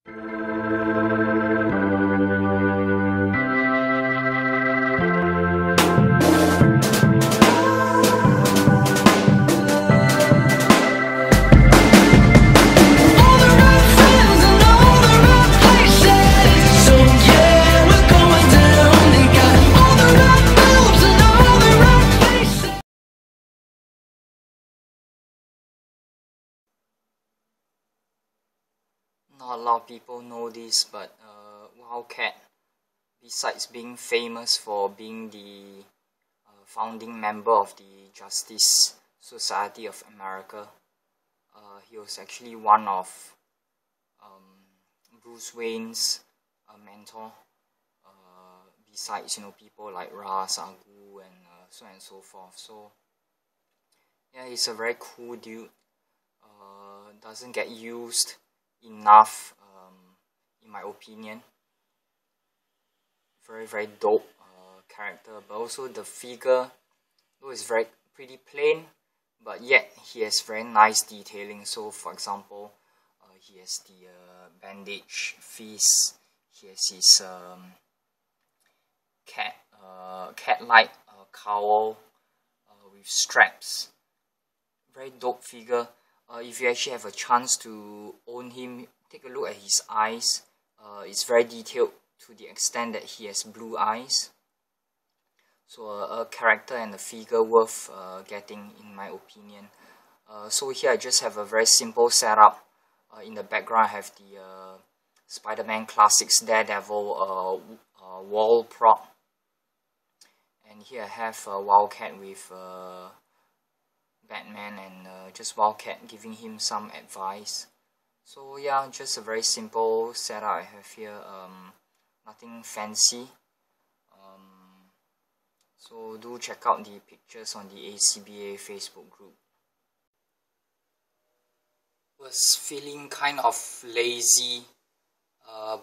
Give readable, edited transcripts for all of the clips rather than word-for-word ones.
Not a lot of people know this, but Wildcat, besides being famous for being the founding member of the Justice Society of America, he was actually one of Bruce Wayne's mentor, besides people like Ra's al Ghul and so on and so forth. So yeah, he's a very cool dude. Doesn't get used enough, in my opinion. Very dope character, but also the figure, though is pretty plain, but yet he has very nice detailing. So for example, he has the bandage fist, he has his cat-like cowl with straps. Very dope figure. If you actually have a chance to own him, take a look at his eyes. It's very detailed to the extent that he has blue eyes. So a character and a figure worth getting, in my opinion. So here I just have a very simple setup. In the background I have the Spider-Man Classics Daredevil wall prop. And here I have Wildcat with Batman and just Wildcat giving him some advice. So yeah, just a very simple setup I have here, nothing fancy. So do check out the pictures on the ACBA Facebook group. Was feeling kind of lazy,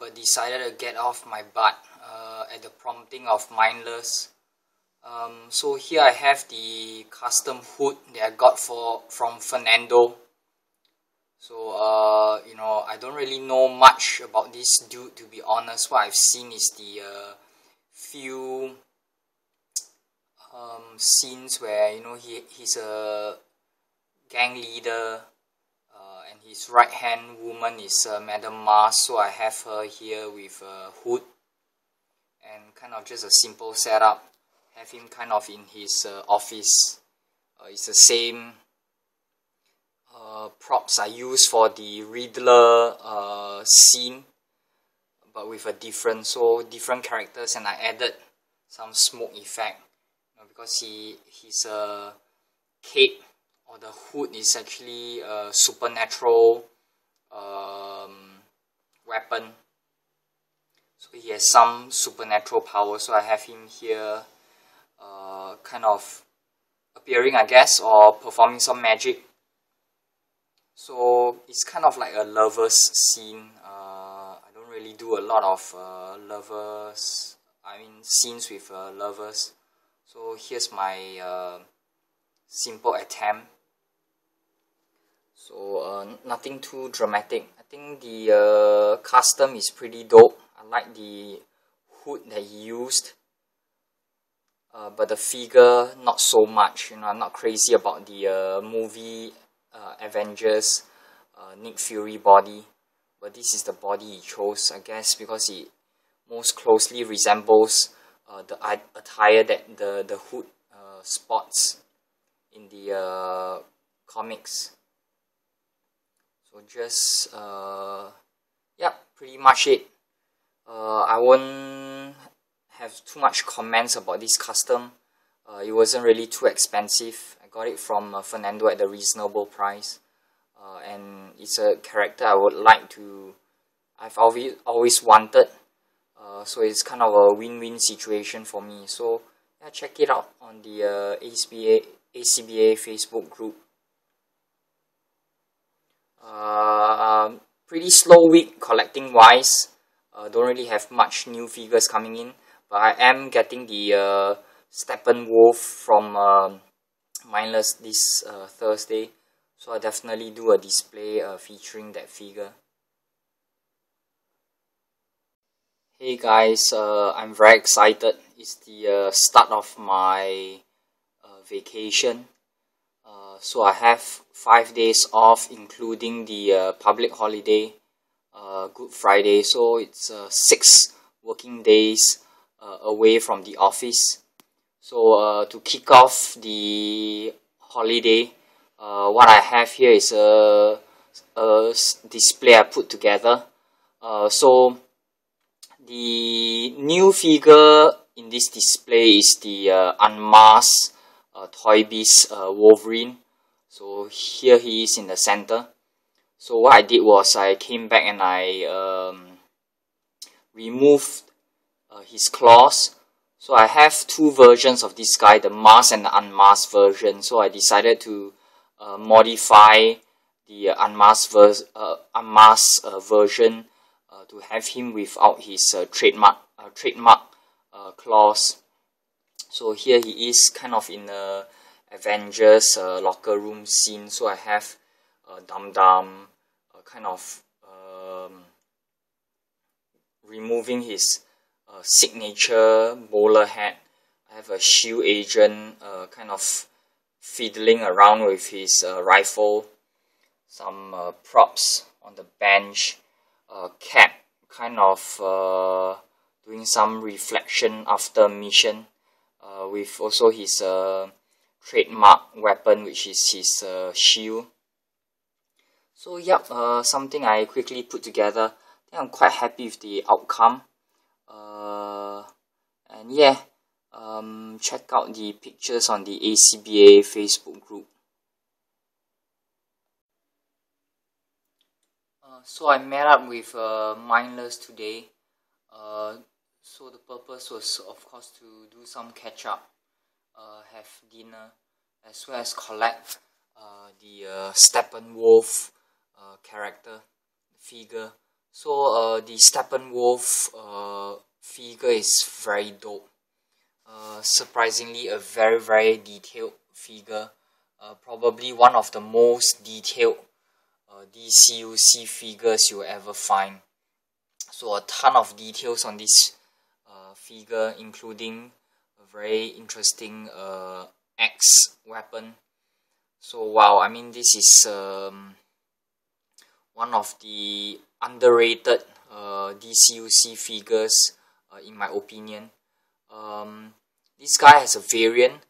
but decided to get off my butt at the prompting of Mindless. So here I have the custom hood that I got from Fernando. So I don't really know much about this dude, to be honest. What I've seen is the few scenes where he's a gang leader, and his right hand woman is Madame Mars. So I have her here with a hood and kind of just a simple setup. Have him kind of in his office. It's the same props I used for the Riddler scene, but with a different characters, and I added some smoke effect because his cape or the hood is actually a supernatural weapon. So he has some supernatural power. So I have him here, kind of appearing, I guess, or performing some magic. So it's kind of like a lovers scene. I don't really do a lot of scenes with lovers. So here's my simple attempt. So nothing too dramatic. I think the custom is pretty dope. I like the hood that he used. But the figure, not so much. I'm not crazy about the movie Avengers Nick Fury body, but this is the body he chose, I guess, because it most closely resembles the attire that the hood sports in the comics. So just pretty much it. I won't have too much comments about this custom. It wasn't really too expensive. I got it from Fernando at a reasonable price, and it's a character I've always wanted. So it's kind of a win-win situation for me. So yeah, check it out on the ACBA Facebook group. Pretty slow week collecting wise. Don't really have much new figures coming in, but I am getting the Steppenwolf from Mindless this Thursday, so I'll definitely do a display featuring that figure. Hey guys, I'm very excited. It's the start of my vacation. So I have 5 days off, including the public holiday, Good Friday. So it's 6 working days away from the office. So to kick off the holiday, what I have here is a display I put together. So the new figure in this display is the unmasked Toy Biz Wolverine. So here he is in the center. So what I did was I came back and I removed his claws. So I have two versions of this guy, the masked and the unmasked version. So I decided to modify the unmasked version to have him without his trademark claws. So here he is, kind of in the Avengers locker room scene. So I have Dum Dum kind of removing his signature bowler hat. I have a Shield agent kind of fiddling around with his rifle. Some props on the bench. Cap kind of doing some reflection after mission, with also his trademark weapon, which is his shield. So yep, something I quickly put together. I think I'm quite happy with the outcome. And yeah, check out the pictures on the ACBA Facebook group. So I met up with Mindless today. So the purpose was, of course, to do some catch up, have dinner, as well as collect the Steppenwolf character figure. So the Steppenwolf figure is very dope. Surprisingly, a very detailed figure. Probably one of the most detailed DCUC figures you'll ever find. So a ton of details on this figure, including a very interesting axe weapon. So wow, I mean, this is one of the underrated DCUC figures in my opinion. This guy has a variant,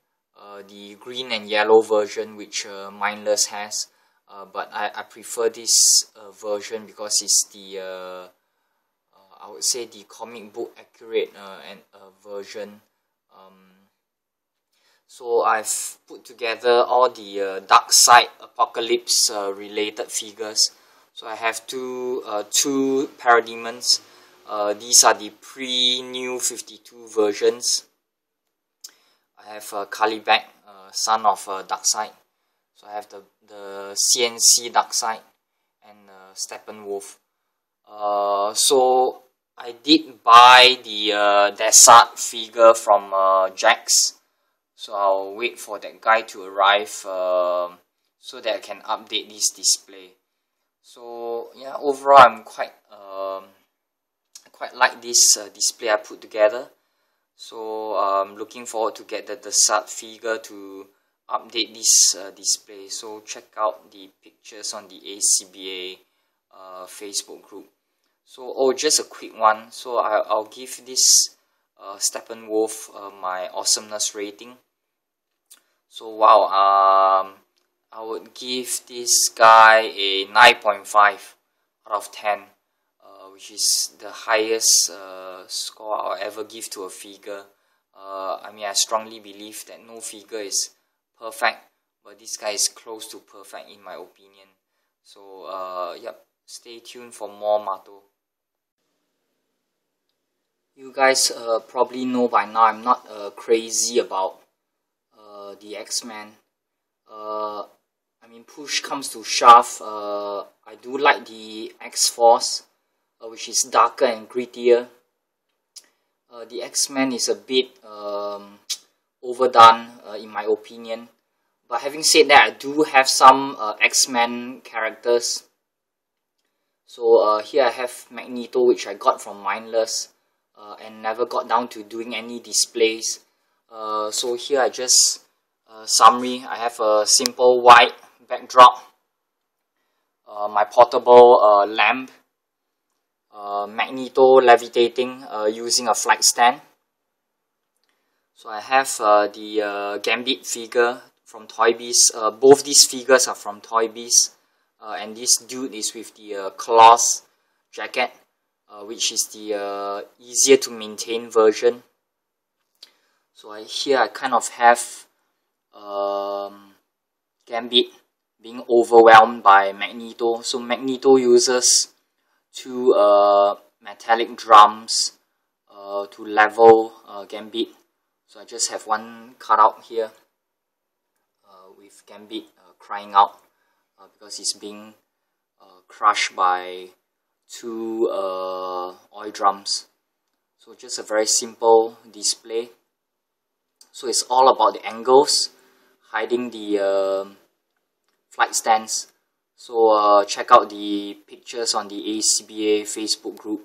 the green and yellow version, which Mindless has. But I prefer this version because it's the I would say the comic book accurate version. So I've put together all the Darkseid Apocalypse related figures. So I have two Parademons. These are the pre-New 52 versions. I have Kalibak, son of Darkseid. So I have the CNC Darkseid and Steppenwolf. So I did buy the Desart figure from Jax. So I'll wait for that guy to arrive so that I can update this display. So yeah, overall I'm quite like this display I put together. So I'm looking forward to get the Desart figure to update this display. So check out the pictures on the ACBA Facebook group. So just a quick one. So I'll give this Steppenwolf my awesomeness rating. So wow, I would give this guy a 9.5 out of 10, which is the highest score I'll ever give to a figure. I mean, I strongly believe that no figure is perfect, but this guy is close to perfect in my opinion. So yep, stay tuned for more Mato. You guys probably know by now I'm not crazy about the X-Men. I mean, push comes to shove, I do like the X-Force, which is darker and grittier. The X-Men is a bit overdone in my opinion. But having said that, I do have some X-Men characters. So here I have Magneto, which I got from Mindless. and never got down to doing any displays. So here I just summary. I have a simple white backdrop, my portable lamp, magneto levitating using a flight stand. So I have the Gambit figure from Toy Biz. Both these figures are from Toy Biz, and this dude is with the cloth jacket, which is the easier to maintain version. So here I kind of have Gambit being overwhelmed by Magneto. So Magneto uses two metallic drums to level Gambit. So I just have one cutout here with Gambit crying out because he's being crushed by two oil drums. So just a very simple display. So it's all about the angles, hiding the flight stands. So check out the pictures on the ACBA Facebook group.